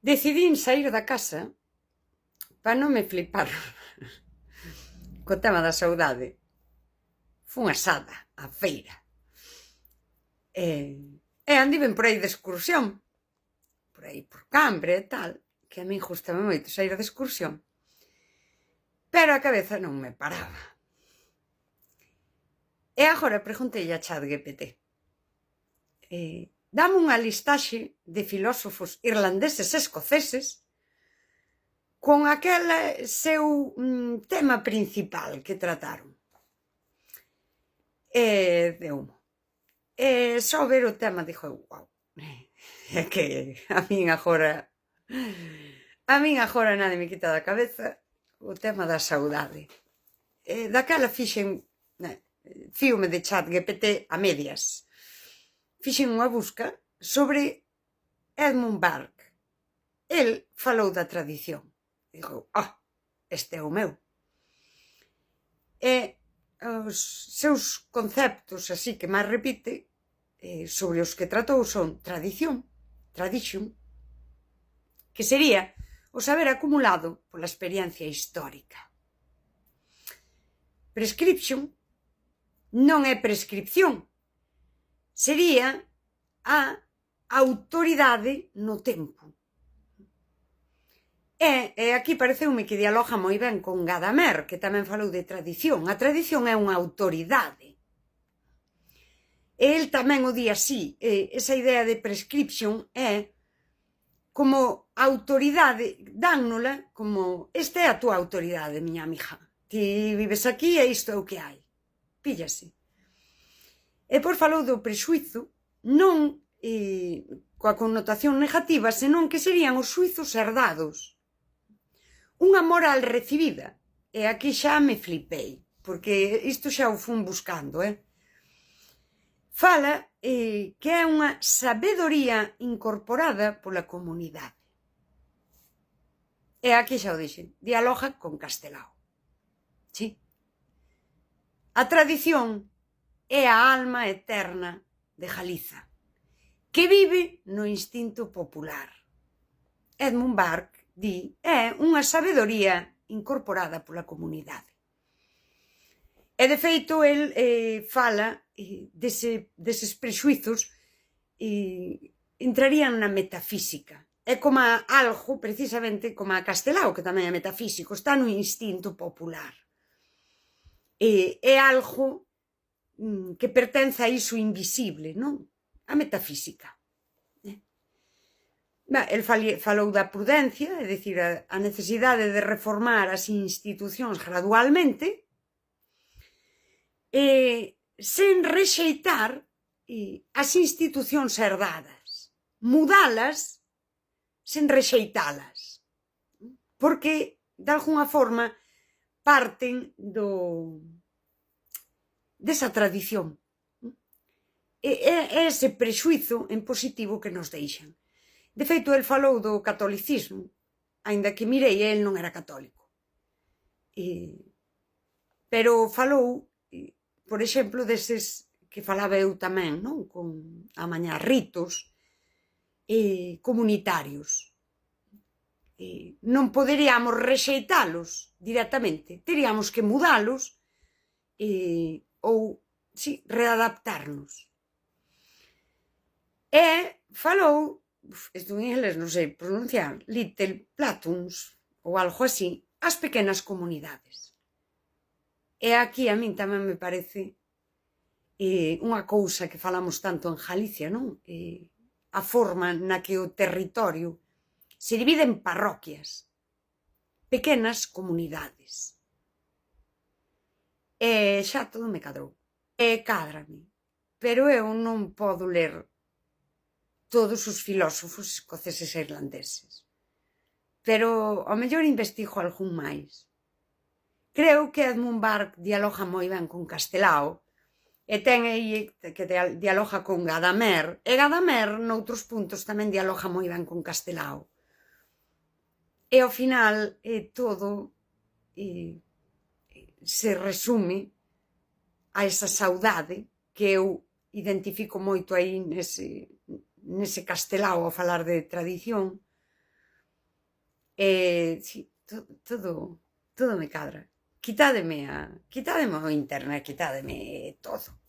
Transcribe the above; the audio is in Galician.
Decidín saír da casa para non me flipar co tema da saudade. Fun asada á feira e andiven por aí de excursión, por aí por Cambre e tal, que a min gustame moito saír de excursión, pero a cabeza non me paraba. E agora preguntei a ChatGPT, dame unha listaxe de filósofos irlandeses e escoceses con aquel seu tema principal que trataron. E deumo. E só ver o tema dixo, guau, é que a min agora nada me quita da cabeza o tema da saudade. Daquela fíome de ChatGPT a medias. Fixen unha busca sobre Edmund Burke. El falou da tradición. Dixo, este é o meu. E os seus conceptos así que máis repite sobre os que tratou son tradición, que sería o saber acumulado pola experiencia histórica. Prescription non é prescripción, sería a autoridade no tempo. E aquí pareceume que dialoga moi ben con Gadamer, que tamén falou de tradición. A tradición é unha autoridade. E el tamén o di así, esa idea de prescription é como autoridade, dánnola como esta é a túa autoridade, miña amiga. Ti vives aquí e isto é o que hai. Píllase. E por falou do prexuizo, non coa connotación negativa, senón que serían os suizos herdados. Unha moral recibida. E aquí xa me flipei, porque isto xa o fun buscando, Fala que é unha sabedoría incorporada pola comunidade. E aquí xa o dixen, dialoga con Castelao. Sí. A tradición é a alma eterna de Galiza, que vive no instinto popular. Edmund Burke di é unha sabedoría incorporada pola comunidade. E de feito, el fala deses prexuizos entrarían na metafísica. É como algo, precisamente, como a Castelao, que tamén é metafísico, está no instinto popular. É algo que pertence a iso invisible, non? A metafísica. El falou da prudencia, é dicir, a necesidade de reformar as institucións gradualmente, sen rexeitar as institucións herdadas, mudalas sen rexeitalas, porque, de alguna forma, parten desa tradición. É ese prexuizo en positivo que nos deixan. De feito, el falou do catolicismo, aínda que mirei, el non era católico. Pero falou, por exemplo, deses que falaba eu tamén, non? Con a mañá ritos comunitarios. Non poderíamos rexeitalos directamente, teríamos que mudalos ou, si, readaptarnos. E falou, isto en inglés non sei pronunciar, Little Platons ou algo así, as pequenas comunidades. E aquí a min tamén me parece unha cousa que falamos tanto en Galicia, non? A forma na que o territorio se divide en parroquias, pequenas comunidades. E xa todo me cadrou. E cádrame. Pero eu non podo ler todos os filósofos escoceses e irlandeses. Pero ao mellor investigo algún máis. Creo que Edmund Burke dialoga moi ben con Castelao e ten aí que dialoga con Gadamer, e Gadamer noutros puntos tamén dialoga moi ben con Castelao. E ao final todo se resume a esa saudade que eu identifico moito aí nese Castelao ao falar de tradición, Sí, todo me cadra. Quitádeme o internet, quitádeme todo.